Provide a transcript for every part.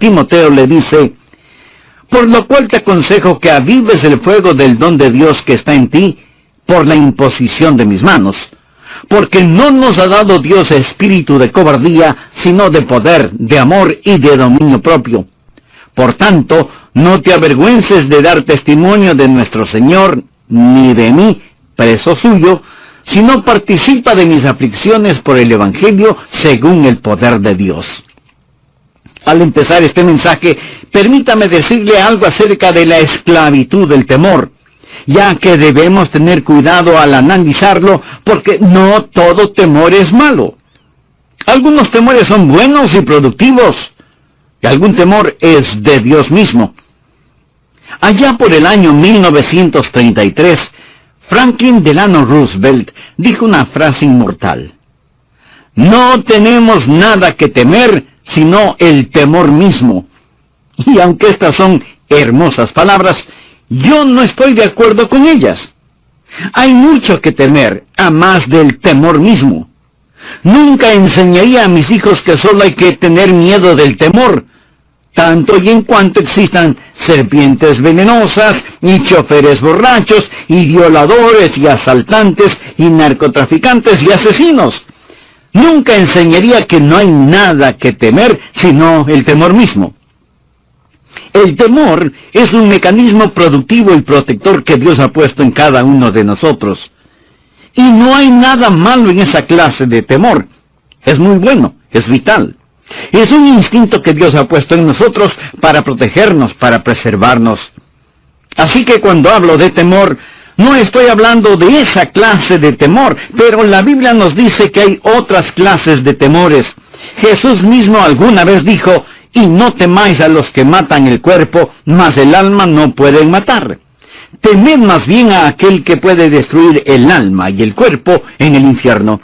Timoteo le dice: por lo cual te aconsejo que avives el fuego del don de Dios que está en ti por la imposición de mis manos. Porque no nos ha dado Dios espíritu de cobardía, sino de poder, de amor y de dominio propio. Por tanto, no te avergüences de dar testimonio de nuestro Señor, ni de mí, preso suyo, sino participa de mis aflicciones por el Evangelio según el poder de Dios. Al empezar este mensaje, permítame decirle algo acerca de la esclavitud del temor, ya que debemos tener cuidado al analizarlo, porque no todo temor es malo. Algunos temores son buenos y productivos, y algún temor es de Dios mismo. Allá por el año 1933, Franklin Delano Roosevelt dijo una frase inmortal: no tenemos nada que temer sino el temor mismo. Y aunque estas son hermosas palabras, yo no estoy de acuerdo con ellas. Hay mucho que temer, a más del temor mismo. Nunca enseñaría a mis hijos que solo hay que tener miedo del temor, tanto y en cuanto existan serpientes venenosas, y choferes borrachos, y violadores, y asaltantes, y narcotraficantes, y asesinos. Nunca enseñaría que no hay nada que temer, sino el temor mismo. El temor es un mecanismo productivo y protector que Dios ha puesto en cada uno de nosotros. Y no hay nada malo en esa clase de temor. Es muy bueno, es vital. Es un instinto que Dios ha puesto en nosotros para protegernos, para preservarnos. Así que cuando hablo de temor, no estoy hablando de esa clase de temor, pero la Biblia nos dice que hay otras clases de temores. Jesús mismo alguna vez dijo: y no temáis a los que matan el cuerpo, mas el alma no pueden matar. Temed más bien a aquel que puede destruir el alma y el cuerpo en el infierno.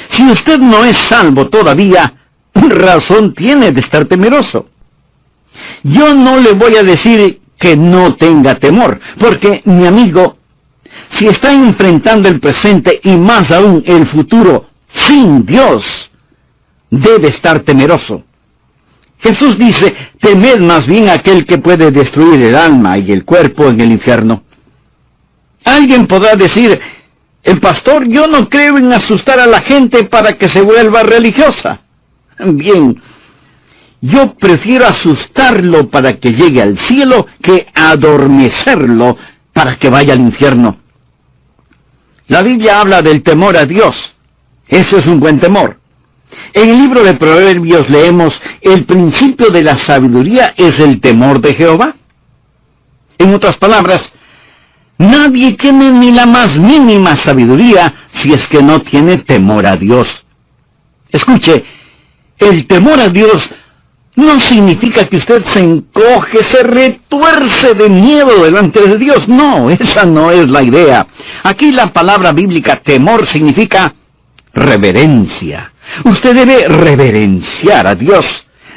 Si usted no es salvo todavía, razón tiene de estar temeroso. Yo no le voy a decir que no tenga temor, porque, mi amigo, si está enfrentando el presente y más aún el futuro sin Dios, debe estar temeroso. Jesús dice: temed más bien a aquel que puede destruir el alma y el cuerpo en el infierno. Alguien podrá decir: el pastor, yo no creo en asustar a la gente para que se vuelva religiosa. Bien, yo prefiero asustarlo para que llegue al cielo que adormecerlo para que vaya al infierno. La Biblia habla del temor a Dios. Ese es un buen temor. En el libro de Proverbios leemos: el principio de la sabiduría es el temor de Jehová. En otras palabras, nadie tiene ni la más mínima sabiduría si es que no tiene temor a Dios. Escuche, el temor a Dios no significa que usted se encoge, se retuerce de miedo delante de Dios. No, esa no es la idea. Aquí la palabra bíblica temor significa reverencia. Usted debe reverenciar a Dios.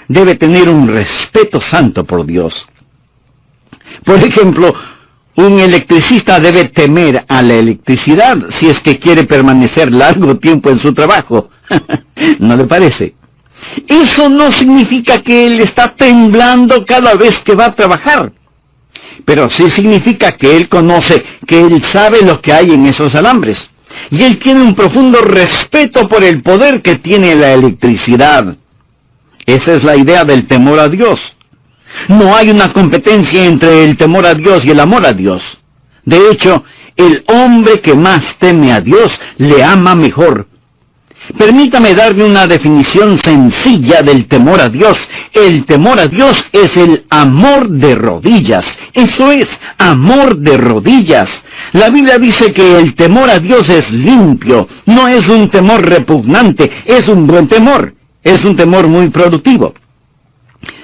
Debe tener un respeto santo por Dios. Por ejemplo, un electricista debe temer a la electricidad si es que quiere permanecer largo tiempo en su trabajo. ¿No le parece? Eso no significa que él está temblando cada vez que va a trabajar. Pero sí significa que él conoce, que él sabe lo que hay en esos alambres. Y él tiene un profundo respeto por el poder que tiene la electricidad. Esa es la idea del temor a Dios. No hay una competencia entre el temor a Dios y el amor a Dios. De hecho, el hombre que más teme a Dios le ama mejor. Permítame darle una definición sencilla del temor a Dios. El temor a Dios es el amor de rodillas. Eso es, amor de rodillas. La Biblia dice que el temor a Dios es limpio. No es un temor repugnante, es un buen temor. Es un temor muy productivo.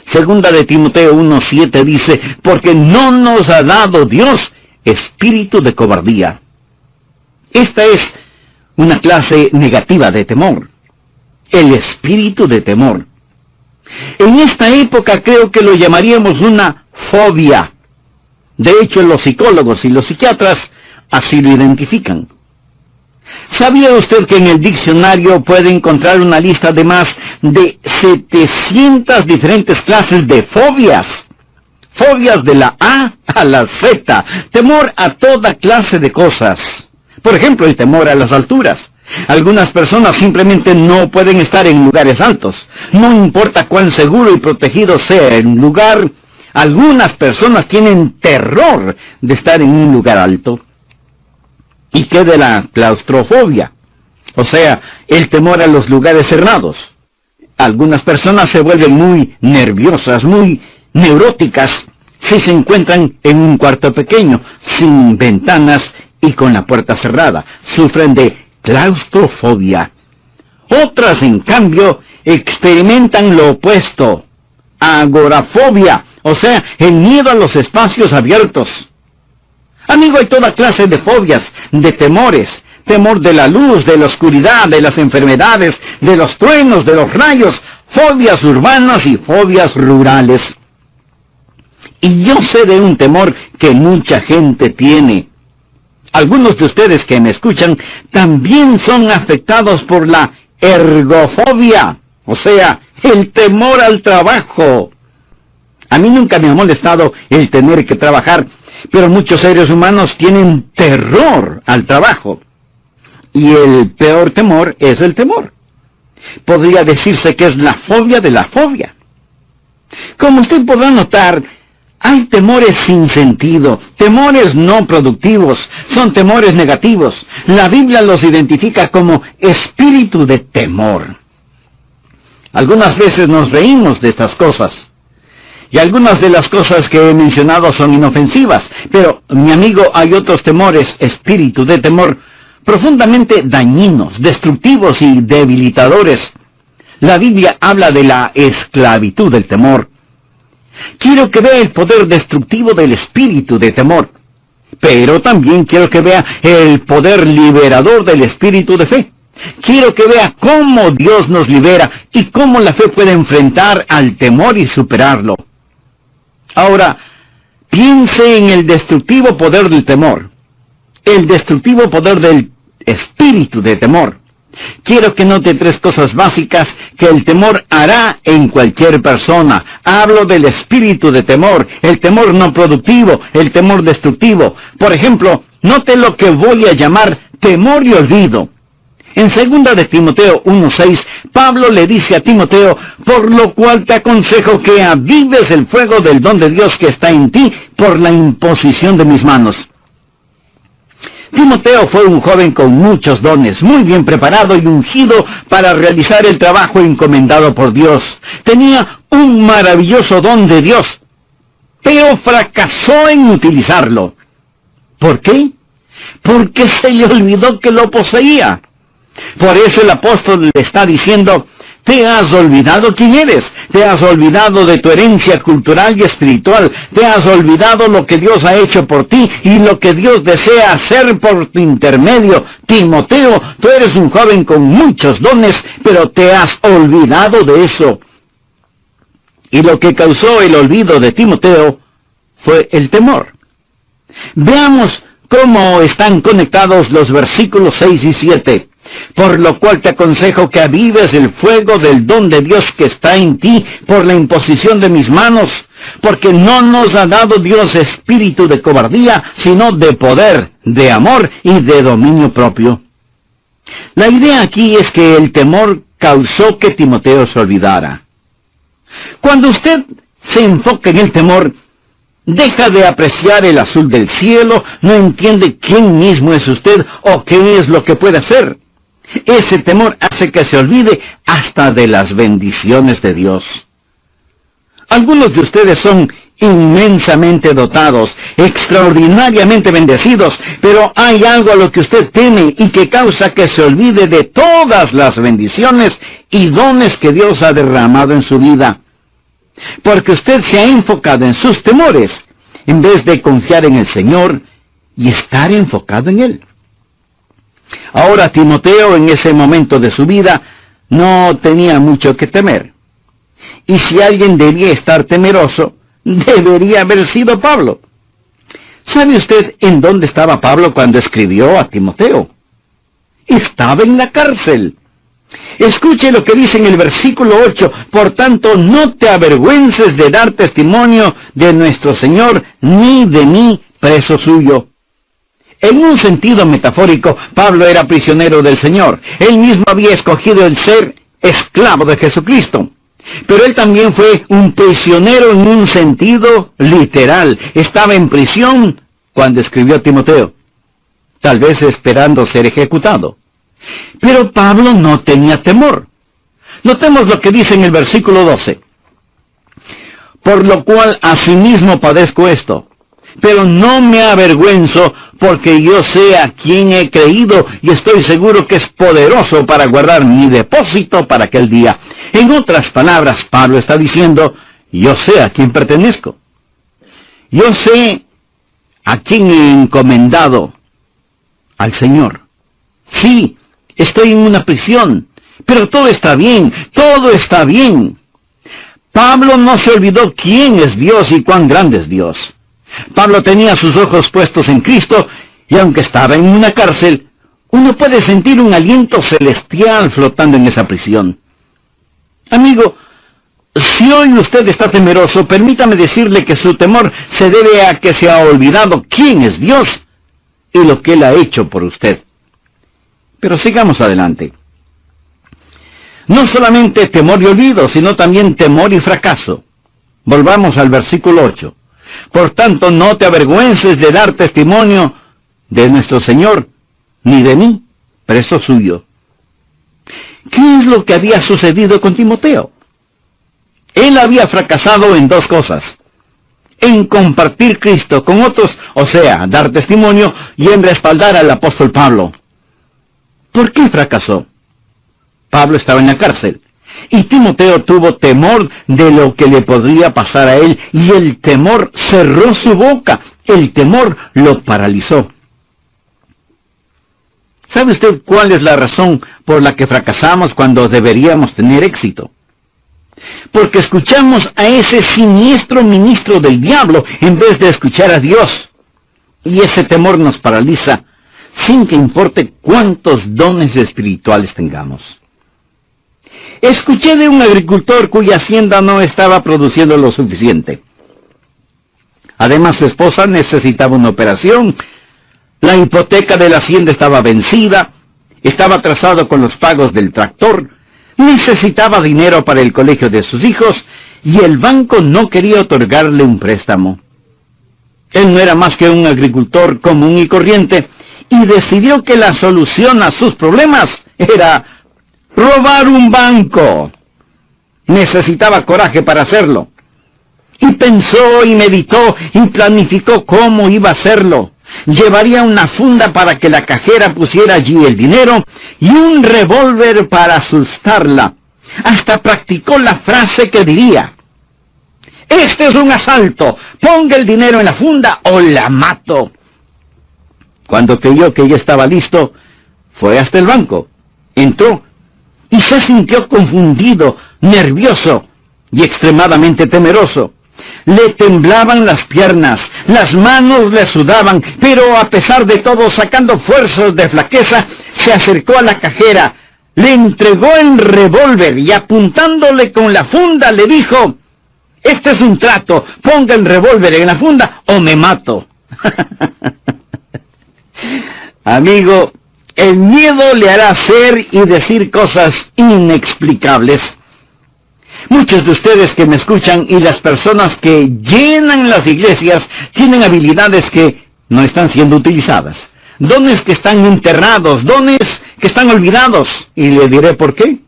Segunda de Timoteo 1:7 dice: porque no nos ha dado Dios espíritu de cobardía. Esta es una clase negativa de temor. El espíritu de temor. En esta época creo que lo llamaríamos una fobia. De hecho, los psicólogos y los psiquiatras así lo identifican. ¿Sabía usted que en el diccionario puede encontrar una lista de más de 700 diferentes clases de fobias? Fobias de la A a la Z. Temor a toda clase de cosas. Por ejemplo, el temor a las alturas. Algunas personas simplemente no pueden estar en lugares altos. No importa cuán seguro y protegido sea el lugar, algunas personas tienen terror de estar en un lugar alto. ¿Y qué de la claustrofobia? O sea, el temor a los lugares cerrados. Algunas personas se vuelven muy nerviosas, muy neuróticas, si se encuentran en un cuarto pequeño, sin ventanas y con la puerta cerrada. Sufren de claustrofobia. Otras, en cambio, experimentan lo opuesto, agorafobia, o sea, el miedo a los espacios abiertos. Amigo, hay toda clase de fobias, de temores. Temor de la luz, de la oscuridad, de las enfermedades, de los truenos, de los rayos, fobias urbanas y fobias rurales. Y yo sé de un temor que mucha gente tiene. Algunos de ustedes que me escuchan también son afectados por la ergofobia, o sea, el temor al trabajo. A mí nunca me ha molestado el tener que trabajar, pero muchos seres humanos tienen terror al trabajo. Y el peor temor es el temor. Podría decirse que es la fobia de la fobia. Como usted podrá notar, hay temores sin sentido, temores no productivos, son temores negativos. La Biblia los identifica como espíritu de temor. Algunas veces nos reímos de estas cosas. Y algunas de las cosas que he mencionado son inofensivas. Pero, mi amigo, hay otros temores, espíritu de temor, profundamente dañinos, destructivos y debilitadores. La Biblia habla de la esclavitud del temor. Quiero que vea el poder destructivo del espíritu de temor. Pero también quiero que vea el poder liberador del espíritu de fe. Quiero que vea cómo Dios nos libera y cómo la fe puede enfrentar al temor y superarlo. Ahora, piense en el destructivo poder del temor. El destructivo poder del espíritu de temor. Quiero que note 3 cosas básicas que el temor hará en cualquier persona. Hablo del espíritu de temor, el temor no productivo, el temor destructivo. Por ejemplo, note lo que voy a llamar temor y olvido. En 2 de Timoteo 1:6, Pablo le dice a Timoteo, por lo cual te aconsejo que avives el fuego del don de Dios que está en ti por la imposición de mis manos. Timoteo fue un joven con muchos dones, muy bien preparado y ungido para realizar el trabajo encomendado por Dios. Tenía un maravilloso don de Dios, pero fracasó en utilizarlo. ¿Por qué? Porque se le olvidó que lo poseía. Por eso el apóstol le está diciendo, te has olvidado quién eres, te has olvidado de tu herencia cultural y espiritual, te has olvidado lo que Dios ha hecho por ti y lo que Dios desea hacer por tu intermedio. Timoteo, tú eres un joven con muchos dones, pero te has olvidado de eso. Y lo que causó el olvido de Timoteo fue el temor. Veamos cómo están conectados los versículos 6 y 7. Por lo cual te aconsejo que avives el fuego del don de Dios que está en ti por la imposición de mis manos, porque no nos ha dado Dios espíritu de cobardía, sino de poder, de amor y de dominio propio. La idea aquí es que el temor causó que Timoteo se olvidara. Cuando usted se enfoca en el temor, deja de apreciar el azul del cielo, no entiende quién mismo es usted o qué es lo que puede hacer. Ese temor hace que se olvide hasta de las bendiciones de Dios. Algunos de ustedes son inmensamente dotados, extraordinariamente bendecidos, pero hay algo a lo que usted teme y que causa que se olvide de todas las bendiciones y dones que Dios ha derramado en su vida. Porque usted se ha enfocado en sus temores, en vez de confiar en el Señor y estar enfocado en Él. Ahora Timoteo en ese momento de su vida no tenía mucho que temer. Y si alguien debía estar temeroso, debería haber sido Pablo. ¿Sabe usted en dónde estaba Pablo cuando escribió a Timoteo? Estaba en la cárcel. Escuche lo que dice en el versículo 8. Por tanto, no te avergüences de dar testimonio de nuestro Señor, ni de mí, preso suyo. En un sentido metafórico, Pablo era prisionero del Señor. Él mismo había escogido el ser esclavo de Jesucristo. Pero él también fue un prisionero en un sentido literal. Estaba en prisión cuando escribió a Timoteo, tal vez esperando ser ejecutado. Pero Pablo no tenía temor. Notemos lo que dice en el versículo 12. Por lo cual asimismo padezco esto, pero no me avergüenzo, porque yo sé a quién he creído y estoy seguro que es poderoso para guardar mi depósito para aquel día. En otras palabras, Pablo está diciendo, yo sé a quién pertenezco. Yo sé a quién he encomendado, al Señor. Sí, estoy en una prisión, pero todo está bien, todo está bien. Pablo no se olvidó quién es Dios y cuán grande es Dios. Pablo tenía sus ojos puestos en Cristo, y aunque estaba en una cárcel, uno puede sentir un aliento celestial flotando en esa prisión. Amigo, si hoy usted está temeroso, permítame decirle que su temor se debe a que se ha olvidado quién es Dios y lo que Él ha hecho por usted. Pero sigamos adelante. No solamente temor y olvido, sino también temor y fracaso. Volvamos al versículo 8. Por tanto, no te avergüences de dar testimonio de nuestro Señor, ni de mí, preso suyo. ¿Qué es lo que había sucedido con Timoteo? Él había fracasado en dos cosas: en compartir Cristo con otros, o sea, dar testimonio, y en respaldar al apóstol Pablo. ¿Por qué fracasó? Pablo estaba en la cárcel, y Timoteo tuvo temor de lo que le podría pasar a él, y el temor cerró su boca, el temor lo paralizó. ¿Sabe usted cuál es la razón por la que fracasamos cuando deberíamos tener éxito? Porque escuchamos a ese siniestro ministro del diablo en vez de escuchar a Dios. Y ese temor nos paraliza, sin que importe cuántos dones espirituales tengamos. Escuché de un agricultor cuya hacienda no estaba produciendo lo suficiente. Además, su esposa necesitaba una operación, la hipoteca de la hacienda estaba vencida, estaba atrasado con los pagos del tractor, necesitaba dinero para el colegio de sus hijos, y el banco no quería otorgarle un préstamo. Él no era más que un agricultor común y corriente, y decidió que la solución a sus problemas era robar un banco. Necesitaba coraje para hacerlo. Y pensó y meditó y planificó cómo iba a hacerlo. Llevaría una funda para que la cajera pusiera allí el dinero y un revólver para asustarla. Hasta practicó la frase que diría: este es un asalto, ponga el dinero en la funda o la mato. Cuando creyó que ya estaba listo, fue hasta el banco, entró y se sintió confundido, nervioso y extremadamente temeroso. Le temblaban las piernas, las manos le sudaban, pero a pesar de todo, sacando fuerzas de flaqueza, se acercó a la cajera, le entregó el revólver y apuntándole con la funda le dijo: este es un trato, ponga el revólver en la funda o me mato. Amigo, el miedo le hará hacer y decir cosas inexplicables. Muchos de ustedes que me escuchan y las personas que llenan las iglesias tienen habilidades que no están siendo utilizadas. Dones que están enterrados, dones que están olvidados. Y le diré por qué.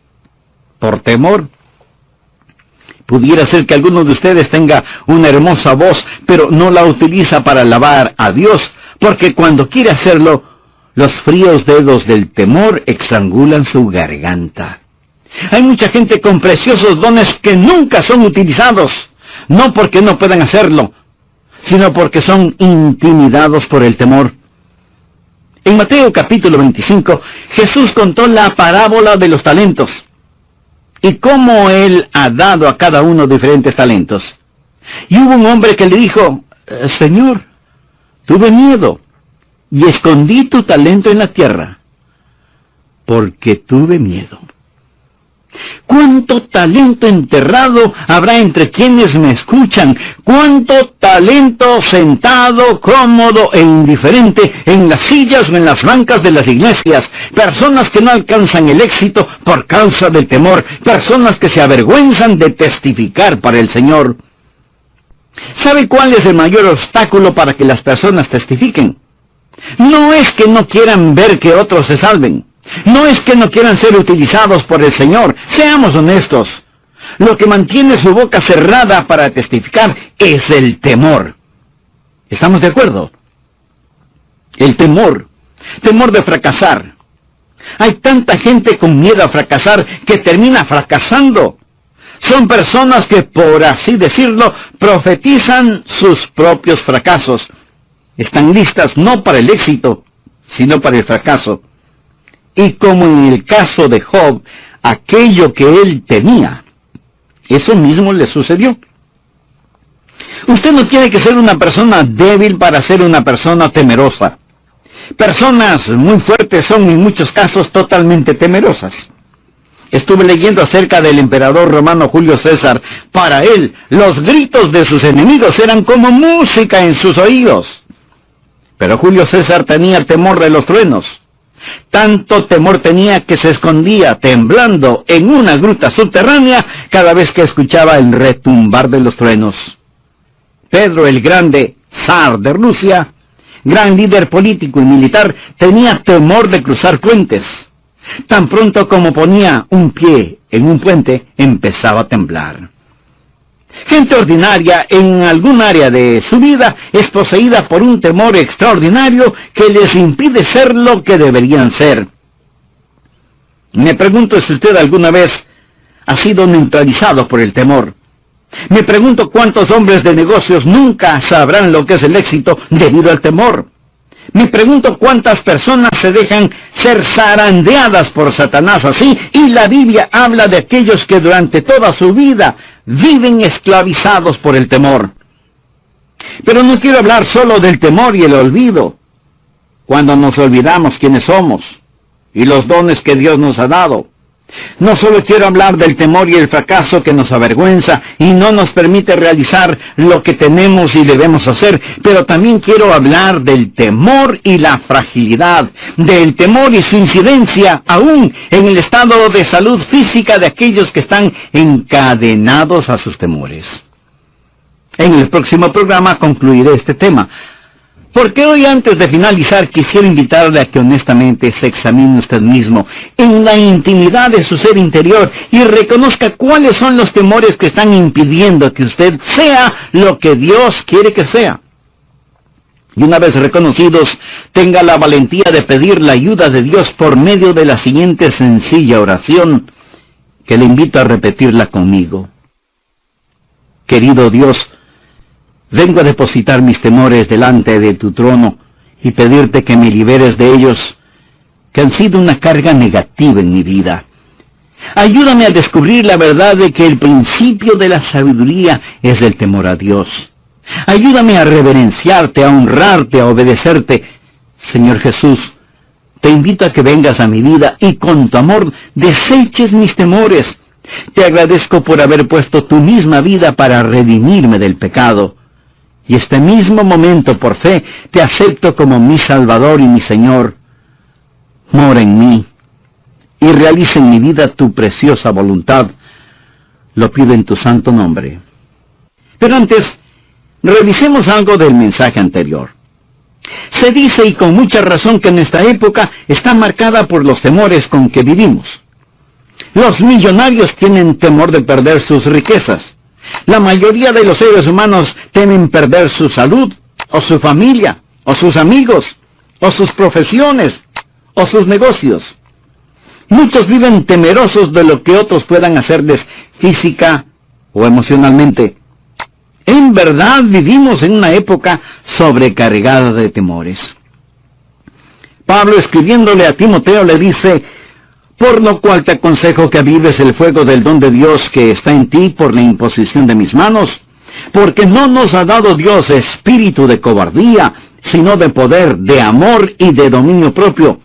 Por temor. Pudiera ser que alguno de ustedes tenga una hermosa voz, pero no la utiliza para alabar a Dios, porque cuando quiere hacerlo, los fríos dedos del temor estrangulan su garganta. Hay mucha gente con preciosos dones que nunca son utilizados, no porque no puedan hacerlo, sino porque son intimidados por el temor. En Mateo capítulo 25, Jesús contó la parábola de los talentos, y cómo Él ha dado a cada uno diferentes talentos. Y hubo un hombre que le dijo: Señor, tuve miedo, y escondí tu talento en la tierra. porque tuve miedo. ¿Cuánto talento enterrado habrá entre quienes me escuchan? ¿Cuánto talento sentado, cómodo e indiferente en las sillas o en las bancas de las iglesias? Personas que no alcanzan el éxito por causa del temor. Personas que se avergüenzan de testificar para el Señor. ¿Sabe cuál es el mayor obstáculo para que las personas testifiquen? No es que no quieran ver que otros se salven. No es que no quieran ser utilizados por el Señor. Seamos honestos. Lo que mantiene su boca cerrada para testificar es el temor. ¿Estamos de acuerdo? El temor. Temor de fracasar. Hay tanta gente con miedo a fracasar que termina fracasando. Son personas que, por así decirlo, profetizan sus propios fracasos. Están listas no para el éxito, sino para el fracaso. Y como en el caso de Job, aquello que él tenía, eso mismo le sucedió. Usted no tiene que ser una persona débil para ser una persona temerosa. Personas muy fuertes son en muchos casos totalmente temerosas. Estuve leyendo acerca del emperador romano Julio César. Para él, los gritos de sus enemigos eran como música en sus oídos. Pero Julio César tenía temor de los truenos. Tanto temor tenía que se escondía temblando en una gruta subterránea cada vez que escuchaba el retumbar de los truenos. Pedro el Grande, zar de Rusia, gran líder político y militar, tenía temor de cruzar puentes. Tan pronto como ponía un pie en un puente, empezaba a temblar. Gente ordinaria en algún área de su vida es poseída por un temor extraordinario que les impide ser lo que deberían ser. Me pregunto si usted alguna vez ha sido neutralizado por el temor. Me pregunto cuántos hombres de negocios nunca sabrán lo que es el éxito debido al temor. Me pregunto cuántas personas se dejan ser zarandeadas por Satanás así, y la Biblia habla de aquellos que durante toda su vida viven esclavizados por el temor. Pero no quiero hablar solo del temor y el olvido, cuando nos olvidamos quiénes somos y los dones que Dios nos ha dado. No solo quiero hablar del temor y el fracaso que nos avergüenza y no nos permite realizar lo que tenemos y debemos hacer, pero también quiero hablar del temor y la fragilidad, del temor y su incidencia aún en el estado de salud física de aquellos que están encadenados a sus temores. En el próximo programa concluiré este tema, porque hoy, antes de finalizar, quisiera invitarle a que honestamente se examine usted mismo en la intimidad de su ser interior y reconozca cuáles son los temores que están impidiendo que usted sea lo que Dios quiere que sea. Y una vez reconocidos, tenga la valentía de pedir la ayuda de Dios por medio de la siguiente sencilla oración, que le invito a repetirla conmigo. Querido Dios, vengo a depositar mis temores delante de tu trono y pedirte que me liberes de ellos, que han sido una carga negativa en mi vida. Ayúdame a descubrir la verdad de que el principio de la sabiduría es el temor a Dios. Ayúdame a reverenciarte, a honrarte, a obedecerte. Señor Jesús, te invito a que vengas a mi vida y con tu amor deseches mis temores. Te agradezco por haber puesto tu misma vida para redimirme del pecado. Y este mismo momento, por fe, te acepto como mi Salvador y mi Señor. Mora en mí y realiza en mi vida tu preciosa voluntad. Lo pido en tu santo nombre. Pero antes, revisemos algo del mensaje anterior. Se dice, y con mucha razón, que nuestra época está marcada por los temores con que vivimos. Los millonarios tienen temor de perder sus riquezas. La mayoría de los seres humanos temen perder su salud, o su familia, o sus amigos, o sus profesiones, o sus negocios. Muchos viven temerosos de lo que otros puedan hacerles física o emocionalmente. En verdad vivimos en una época sobrecargada de temores. Pablo, escribiéndole a Timoteo, le dice: por lo cual te aconsejo que avives el fuego del don de Dios que está en ti por la imposición de mis manos, porque no nos ha dado Dios espíritu de cobardía, sino de poder, de amor y de dominio propio.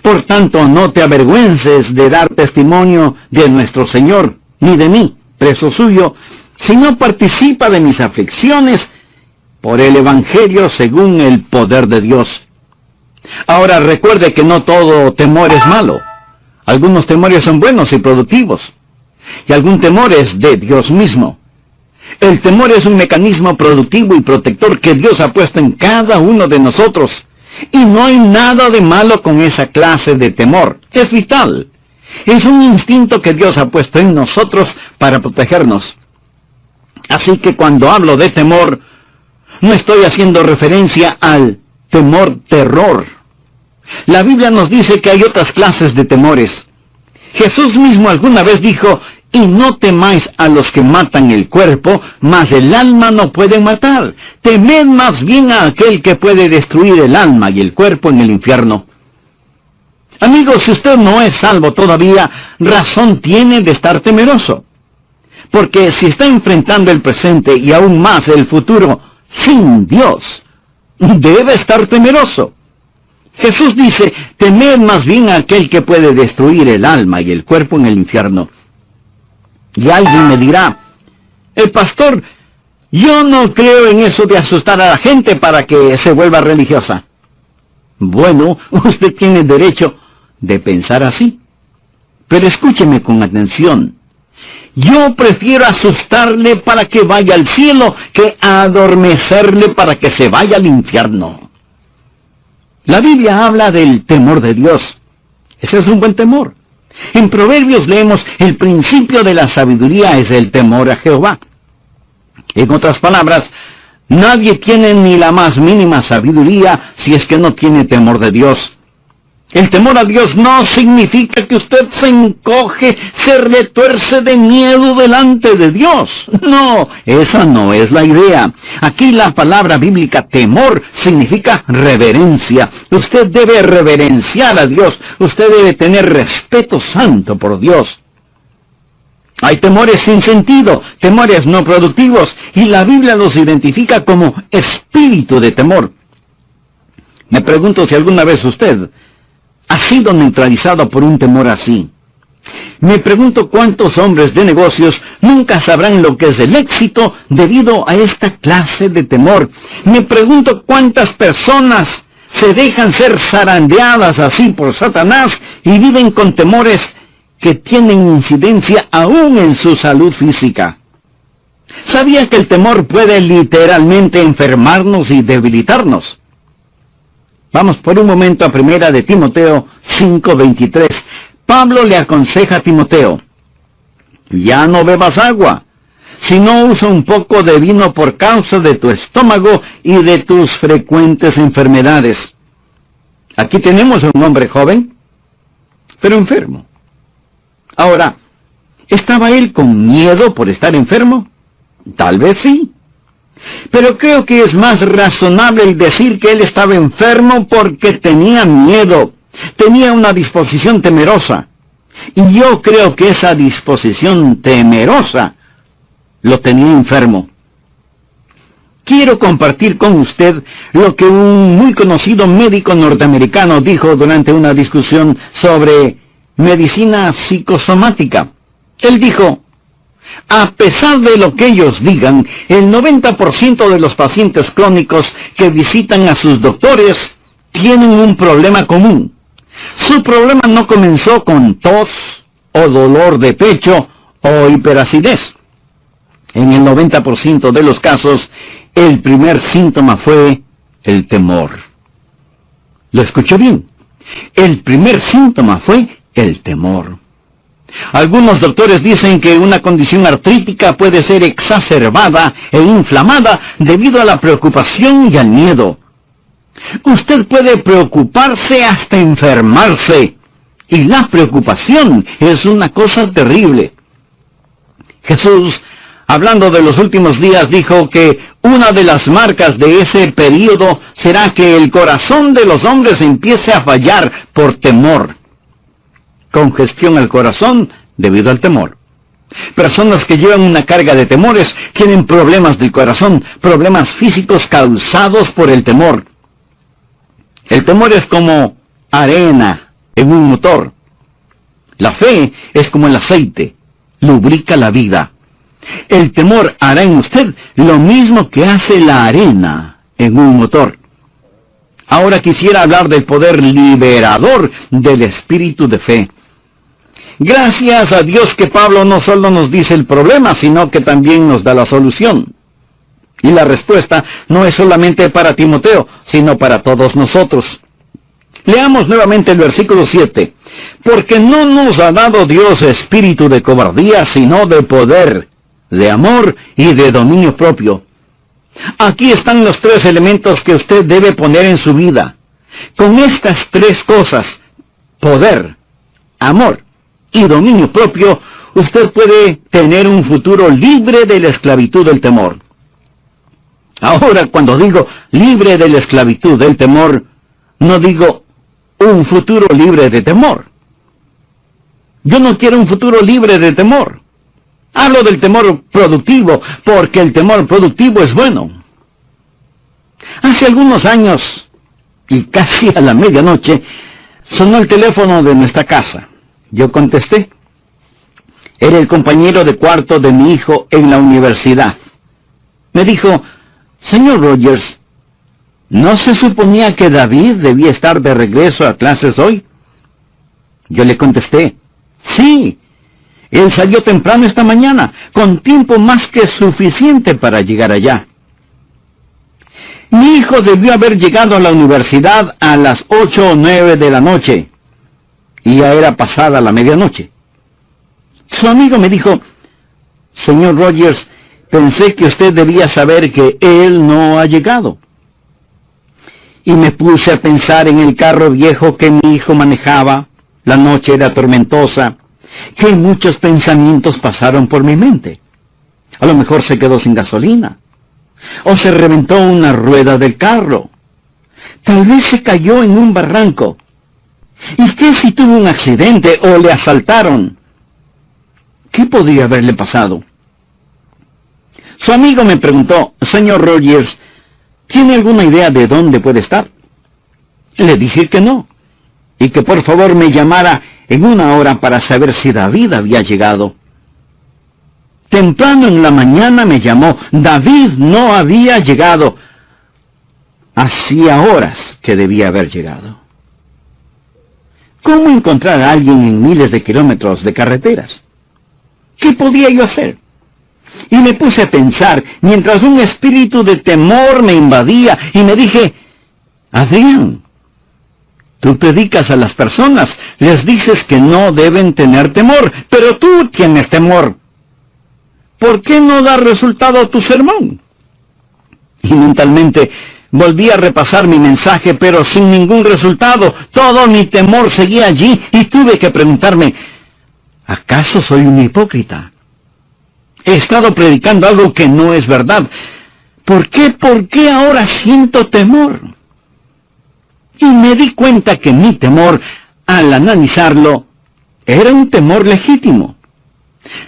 Por tanto, no te avergüences de dar testimonio de nuestro Señor, ni de mí, preso suyo, sino participa de mis aflicciones por el Evangelio según el poder de Dios. Ahora recuerde que no todo temor es malo. Algunos temores son buenos y productivos, y algún temor es de Dios mismo. El temor es un mecanismo productivo y protector que Dios ha puesto en cada uno de nosotros, y no hay nada de malo con esa clase de temor. Es vital. Es un instinto que Dios ha puesto en nosotros para protegernos. Así que cuando hablo de temor, no estoy haciendo referencia al terror. La Biblia nos dice que hay otras clases de temores. Jesús mismo alguna vez dijo, y no temáis a los que matan el cuerpo, mas el alma no pueden matar. Temed más bien a aquel que puede destruir el alma y el cuerpo en el infierno. Amigos, si usted no es salvo todavía, razón tiene de estar temeroso. Porque si está enfrentando el presente y aún más el futuro sin Dios, debe estar temeroso. Jesús dice, temed más bien a aquel que puede destruir el alma y el cuerpo en el infierno. Y alguien me dirá, el pastor, yo no creo en eso de asustar a la gente para que se vuelva religiosa. Bueno, usted tiene derecho de pensar así. Pero escúcheme con atención. Yo prefiero asustarle para que vaya al cielo que adormecerle para que se vaya al infierno. La Biblia habla del temor de Dios. Ese es un buen temor. En Proverbios leemos, el principio de la sabiduría es el temor a Jehová. En otras palabras, nadie tiene ni la más mínima sabiduría si es que no tiene temor de Dios. El temor a Dios no significa que usted se encoge, se retuerce de miedo delante de Dios. No, esa no es la idea. Aquí la palabra bíblica temor significa reverencia. Usted debe reverenciar a Dios. Usted debe tener respeto santo por Dios. Hay temores sin sentido, temores no productivos, y la Biblia los identifica como espíritu de temor. Me pregunto si alguna vez usted ha sido neutralizado por un temor así. Me pregunto cuántos hombres de negocios nunca sabrán lo que es el éxito debido a esta clase de temor. Me pregunto cuántas personas se dejan ser zarandeadas así por Satanás y viven con temores que tienen incidencia aún en su salud física. ¿Sabía que el temor puede literalmente enfermarnos y debilitarnos? Vamos por un momento a 1 de Timoteo 5:23. Pablo le aconseja a Timoteo, ya no bebas agua, sino usa un poco de vino por causa de tu estómago y de tus frecuentes enfermedades. Aquí tenemos a un hombre joven, pero enfermo. Ahora, ¿estaba él con miedo por estar enfermo? Tal vez sí. Pero creo que es más razonable el decir que él estaba enfermo porque tenía miedo, tenía una disposición temerosa. Y yo creo que esa disposición temerosa lo tenía enfermo. Quiero compartir con usted lo que un muy conocido médico norteamericano dijo durante una discusión sobre medicina psicosomática. Él dijo, a pesar de lo que ellos digan, el 90% de los pacientes crónicos que visitan a sus doctores tienen un problema común. Su problema no comenzó con tos o dolor de pecho o hiperacidez. En el 90% de los casos, el primer síntoma fue el temor. ¿Lo escuchó bien? El primer síntoma fue el temor. Algunos doctores dicen que una condición artrítica puede ser exacerbada e inflamada debido a la preocupación y al miedo. Usted puede preocuparse hasta enfermarse, y la preocupación es una cosa terrible. Jesús, hablando de los últimos días, dijo que una de las marcas de ese período será que el corazón de los hombres empiece a fallar por temor. Congestión al corazón debido al temor. Personas que llevan una carga de temores tienen problemas del corazón, problemas físicos causados por el temor. El temor es como arena en un motor. La fe es como el aceite, lubrica la vida. El temor hará en usted lo mismo que hace la arena en un motor. Ahora quisiera hablar del poder liberador del espíritu de fe. Gracias a Dios que Pablo no solo nos dice el problema, sino que también nos da la solución. Y la respuesta no es solamente para Timoteo, sino para todos nosotros. Leamos nuevamente el versículo 7. Porque no nos ha dado Dios espíritu de cobardía, sino de poder, de amor y de dominio propio. Aquí están los tres elementos que usted debe poner en su vida. Con estas tres cosas, poder, amor y dominio propio, usted puede tener un futuro libre de la esclavitud del temor. Ahora, cuando digo libre de la esclavitud del temor, no digo un futuro libre de temor. Yo no quiero un futuro libre de temor. Hablo del temor productivo, porque el temor productivo es bueno. Hace algunos años, y casi a la medianoche, sonó el teléfono de nuestra casa. Yo contesté. Era el compañero de cuarto de mi hijo en la universidad. Me dijo: Señor Rogers, ¿no se suponía que David debía estar de regreso a clases hoy? Yo le contesté: sí, él salió temprano esta mañana, con tiempo más que suficiente para llegar allá. Mi hijo debió haber llegado a la universidad a las 8 o 9 de la noche, y ya era pasada la medianoche. Su amigo me dijo: Señor Rogers, pensé que usted debía saber que él no ha llegado. Y me puse a pensar en el carro viejo que mi hijo manejaba. La noche era tormentosa, que muchos pensamientos pasaron por mi mente. A lo mejor se quedó sin gasolina, o se reventó una rueda del carro. Tal vez se cayó en un barranco. ¿Y qué si tuvo un accidente o le asaltaron? ¿Qué podría haberle pasado? Su amigo me preguntó: Señor Rogers, ¿tiene alguna idea de dónde puede estar? Le dije que no, y que por favor me llamara en una hora para saber si David había llegado. Temprano en la mañana me llamó. David no había llegado. Hacía horas que debía haber llegado. ¿Cómo encontrar a alguien en miles de kilómetros de carreteras? ¿Qué podía yo hacer? Y me puse a pensar, mientras un espíritu de temor me invadía, y me dije: Adrián, tú predicas a las personas, les dices que no deben tener temor, pero tú tienes temor. ¿Por qué no da resultado tu sermón? Y mentalmente volví a repasar mi mensaje, pero sin ningún resultado. Todo mi temor seguía allí, y tuve que preguntarme: ¿acaso soy un hipócrita? He estado predicando algo que no es verdad. ¿Por qué ahora siento temor? Y me di cuenta que mi temor, al analizarlo, era un temor legítimo.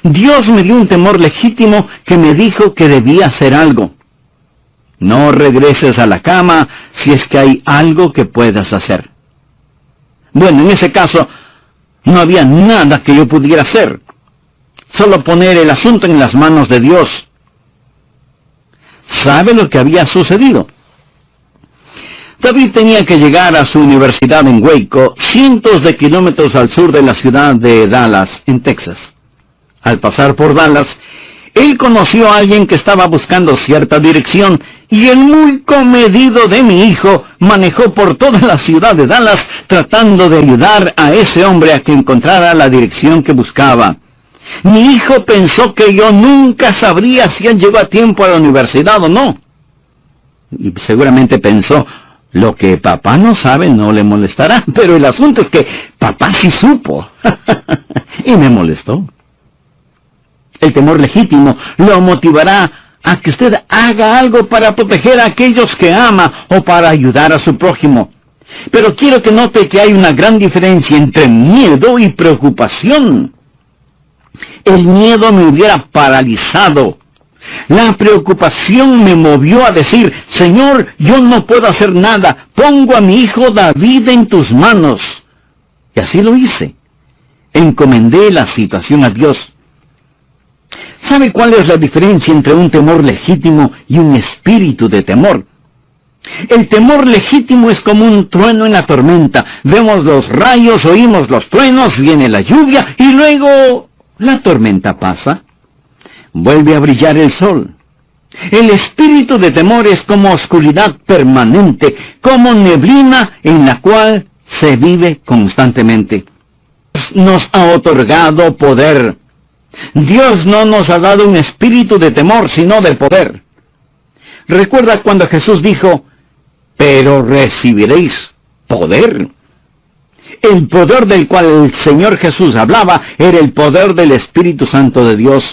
Dios me dio un temor legítimo que me dijo que debía hacer algo. No regreses a la cama si es que hay algo que puedas hacer. Bueno, en ese caso, no había nada que yo pudiera hacer. Solo poner el asunto en las manos de Dios. ¿Sabe lo que había sucedido? David tenía que llegar a su universidad en Waco, cientos de kilómetros al sur de la ciudad de Dallas, en Texas. Al pasar por Dallas, él conoció a alguien que estaba buscando cierta dirección, y el muy comedido de mi hijo manejó por toda la ciudad de Dallas tratando de ayudar a ese hombre a que encontrara la dirección que buscaba. Mi hijo pensó que yo nunca sabría si él llegó a tiempo a la universidad o no. Y seguramente pensó: lo que papá no sabe no le molestará. Pero el asunto es que papá sí supo. Y me molestó. El temor legítimo lo motivará a que usted haga algo para proteger a aquellos que ama o para ayudar a su prójimo. Pero quiero que note que hay una gran diferencia entre miedo y preocupación. El miedo me hubiera paralizado. La preocupación me movió a decir: Señor, yo no puedo hacer nada. Pongo a mi hijo David en tus manos. Y así lo hice. Encomendé la situación a Dios. ¿Sabe cuál es la diferencia entre un temor legítimo y un espíritu de temor? El temor legítimo es como un trueno en la tormenta. Vemos los rayos, oímos los truenos, viene la lluvia y luego la tormenta pasa. Vuelve a brillar el sol. El espíritu de temor es como oscuridad permanente, como neblina en la cual se vive constantemente. Nos ha otorgado poder. Dios no nos ha dado un espíritu de temor, sino de poder. Recuerda cuando Jesús dijo, pero recibiréis poder. El poder del cual el Señor Jesús hablaba era el poder del Espíritu Santo de Dios.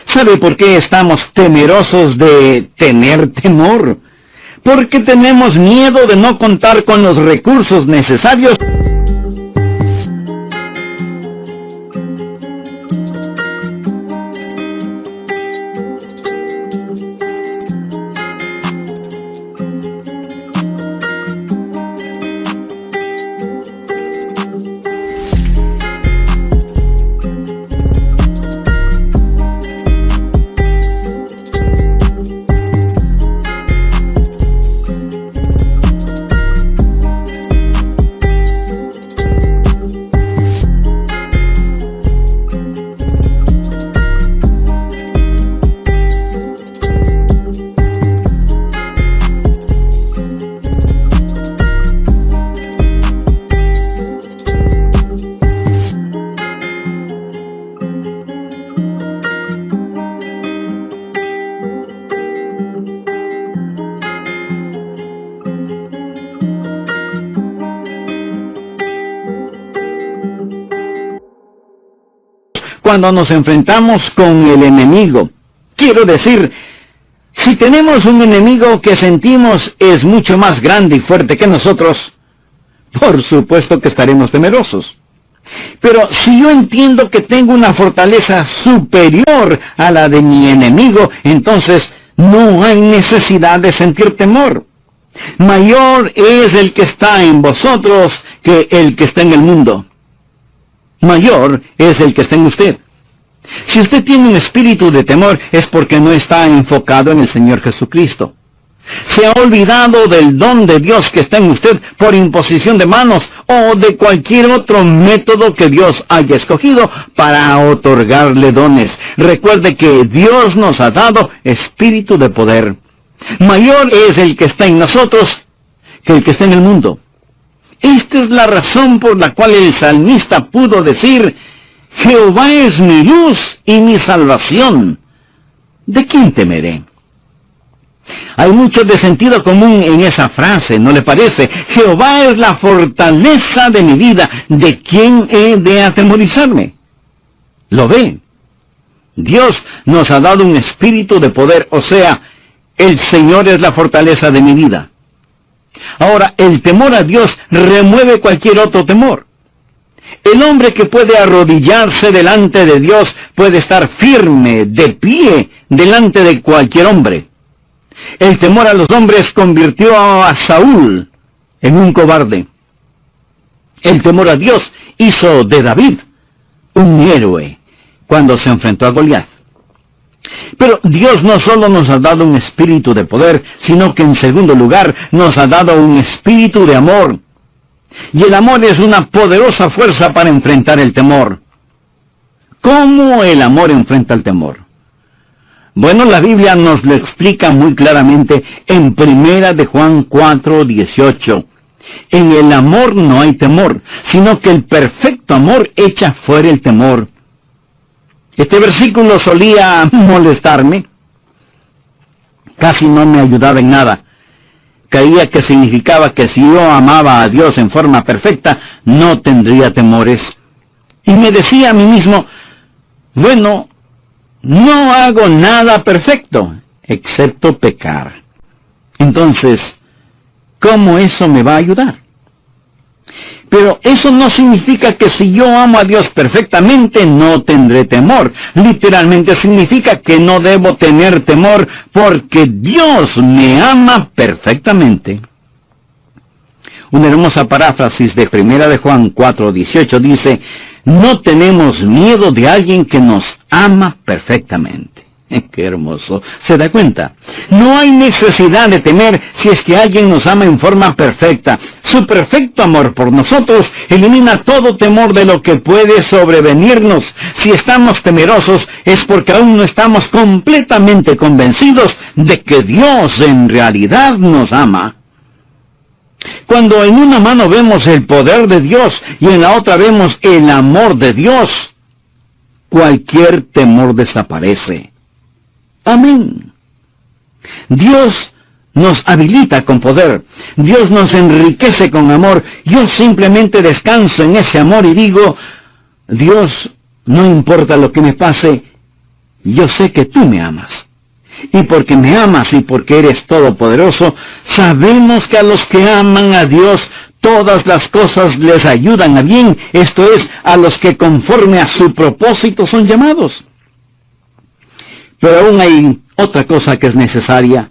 ¿Sabe por qué estamos temerosos de tener temor? Porque tenemos miedo de no contar con los recursos necesarios. Cuando nos enfrentamos con el enemigo. Quiero decir, si tenemos un enemigo que sentimos es mucho más grande y fuerte que nosotros, por supuesto que estaremos temerosos. Pero si yo entiendo que tengo una fortaleza superior a la de mi enemigo, entonces no hay necesidad de sentir temor. Mayor es el que está en vosotros que el que está en el mundo. Mayor es el que está en usted. Si usted tiene un espíritu de temor es porque no está enfocado en el Señor Jesucristo. Se ha olvidado del don de Dios que está en usted por imposición de manos o de cualquier otro método que Dios haya escogido para otorgarle dones. Recuerde que Dios nos ha dado espíritu de poder. Mayor es el que está en nosotros que el que está en el mundo. Esta es la razón por la cual el salmista pudo decir, Jehová es mi luz y mi salvación. ¿De quién temeré? Hay mucho de sentido común en esa frase, ¿no le parece? Jehová es la fortaleza de mi vida. ¿De quién he de atemorizarme? ¿Lo ve? Dios nos ha dado un espíritu de poder, o sea, el Señor es la fortaleza de mi vida. Ahora, el temor a Dios remueve cualquier otro temor. El hombre que puede arrodillarse delante de Dios puede estar firme, de pie, delante de cualquier hombre. El temor a los hombres convirtió a Saúl en un cobarde. El temor a Dios hizo de David un héroe cuando se enfrentó a Goliat. Pero Dios no solo nos ha dado un espíritu de poder, sino que en segundo lugar nos ha dado un espíritu de amor. Y el amor es una poderosa fuerza para enfrentar el temor. ¿Cómo el amor enfrenta el temor? Bueno, la Biblia nos lo explica muy claramente en 1 de Juan 4:18. En el amor no hay temor, sino que el perfecto amor echa fuera el temor. Este versículo solía molestarme. Casi no me ayudaba en nada. Creía que significaba que si yo amaba a Dios en forma perfecta, no tendría temores. Y me decía a mí mismo, bueno, no hago nada perfecto, excepto pecar. Entonces, ¿cómo eso me va a ayudar? Pero eso no significa que si yo amo a Dios perfectamente no tendré temor. Literalmente significa que no debo tener temor porque Dios me ama perfectamente. Una hermosa paráfrasis de 1 de Juan 4:18 dice, no tenemos miedo de alguien que nos ama perfectamente. ¡Qué hermoso! ¿Se da cuenta? No hay necesidad de temer si es que alguien nos ama en forma perfecta. Su perfecto amor por nosotros elimina todo temor de lo que puede sobrevenirnos. Si estamos temerosos es porque aún no estamos completamente convencidos de que Dios en realidad nos ama. Cuando en una mano vemos el poder de Dios y en la otra vemos el amor de Dios, cualquier temor desaparece. Amén. Dios nos habilita con poder. Dios nos enriquece con amor. Yo simplemente descanso en ese amor y digo, Dios, no importa lo que me pase, yo sé que tú me amas. Y porque me amas y porque eres todopoderoso, sabemos que a los que aman a Dios, todas las cosas les ayudan a bien, esto es, a los que conforme a su propósito son llamados. Pero aún hay otra cosa que es necesaria.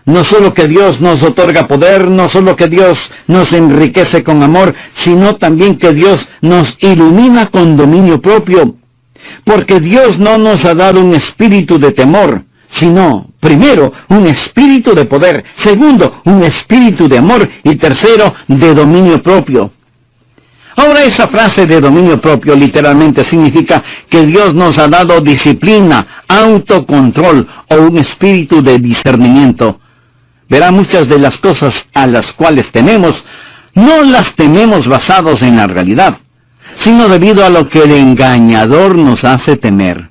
No solo que Dios nos otorga poder, no solo que Dios nos enriquece con amor, sino también que Dios nos ilumina con dominio propio. Porque Dios no nos ha dado un espíritu de temor, sino, primero, un espíritu de poder, segundo, un espíritu de amor y tercero, de dominio propio. Ahora esa frase de dominio propio literalmente significa que Dios nos ha dado disciplina, autocontrol o un espíritu de discernimiento. Verá, muchas de las cosas a las cuales tememos, no las tememos basados en la realidad, sino debido a lo que el engañador nos hace temer.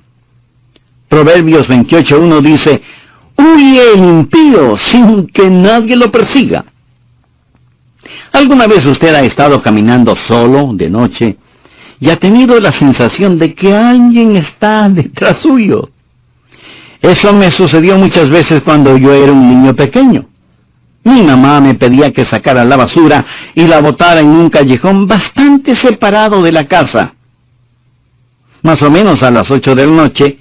Proverbios 28:1 dice, huye el impío sin que nadie lo persiga. ¿Alguna vez usted ha estado caminando solo de noche y ha tenido la sensación de que alguien está detrás suyo? Eso me sucedió muchas veces cuando yo era un niño pequeño. Mi mamá me pedía que sacara la basura y la botara en un callejón bastante separado de la casa. Más o menos a las 8 de la noche,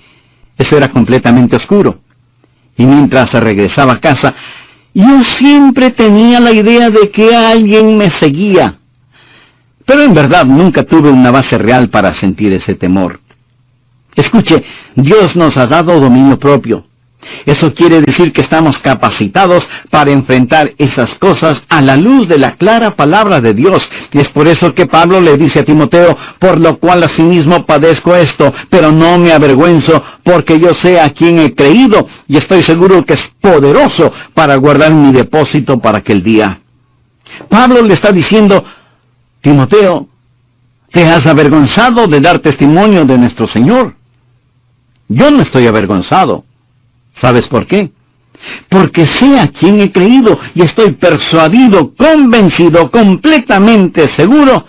eso era completamente oscuro. Y mientras regresaba a casa, yo siempre tenía la idea de que alguien me seguía. Pero en verdad nunca tuve una base real para sentir ese temor. Escuche, Dios nos ha dado dominio propio. Eso quiere decir que estamos capacitados para enfrentar esas cosas a la luz de la clara palabra de Dios. Y es por eso que Pablo le dice a Timoteo, por lo cual asimismo padezco esto, pero no me avergüenzo, porque yo sé a quién he creído, y estoy seguro que es poderoso para guardar mi depósito para aquel día. Pablo le está diciendo, Timoteo, ¿te has avergonzado de dar testimonio de nuestro Señor? Yo no estoy avergonzado. ¿Sabes por qué? Porque sé a quién he creído y estoy persuadido, convencido, completamente seguro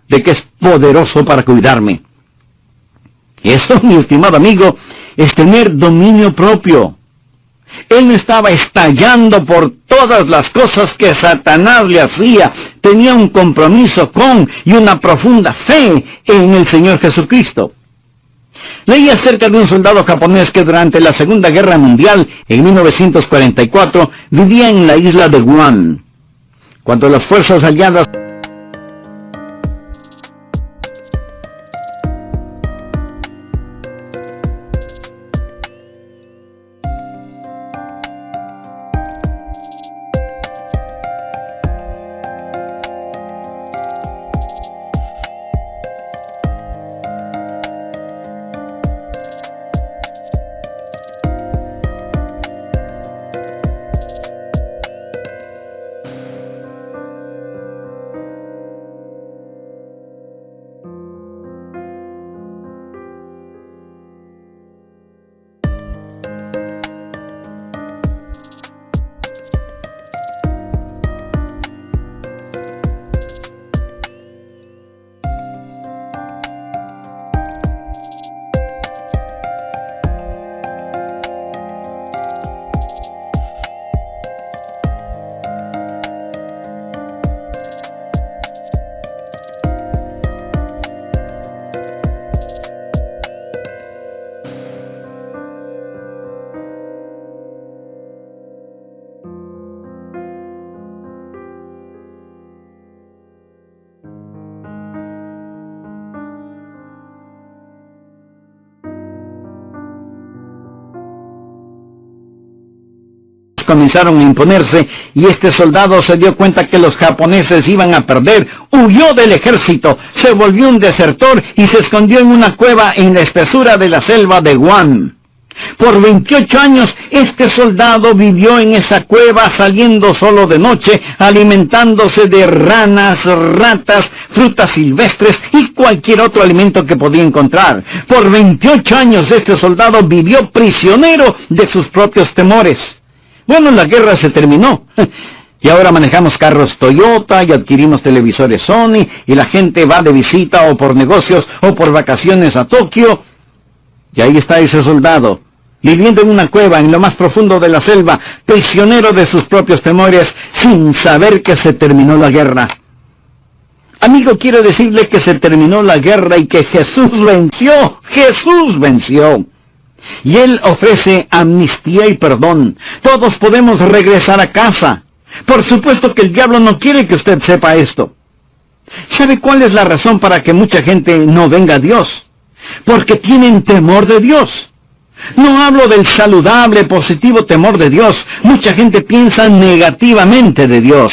de que es poderoso para cuidarme. Eso, mi estimado amigo, es tener dominio propio. Él no estaba estallando por todas las cosas que Satanás le hacía. Tenía un compromiso con y una profunda fe en el Señor Jesucristo. Leí acerca de un soldado japonés que durante la Segunda Guerra Mundial, en 1944, vivía en la isla de Guam. Cuando las fuerzas aliadas comenzaron a imponerse y este soldado se dio cuenta que los japoneses iban a perder, huyó del ejército, se volvió un desertor y se escondió en una cueva en la espesura de la selva de Guam. Por 28 años este soldado vivió en esa cueva, saliendo solo de noche, alimentándose de ranas, ratas, frutas silvestres y cualquier otro alimento que podía encontrar. Por 28 años este soldado vivió prisionero de sus propios temores. Bueno, la guerra se terminó. Y ahora manejamos carros Toyota y adquirimos televisores Sony y la gente va de visita o por negocios o por vacaciones a Tokio. Y ahí está ese soldado, viviendo en una cueva en lo más profundo de la selva, prisionero de sus propios temores, sin saber que se terminó la guerra. Amigo, quiero decirle que se terminó la guerra y que Jesús venció. Jesús venció. Y Él ofrece amnistía y perdón. Todos podemos regresar a casa. Por supuesto que el diablo no quiere que usted sepa esto. ¿Sabe cuál es la razón para que mucha gente no venga a Dios? Porque tienen temor de Dios. No hablo del saludable, positivo temor de Dios. Mucha gente piensa negativamente de Dios.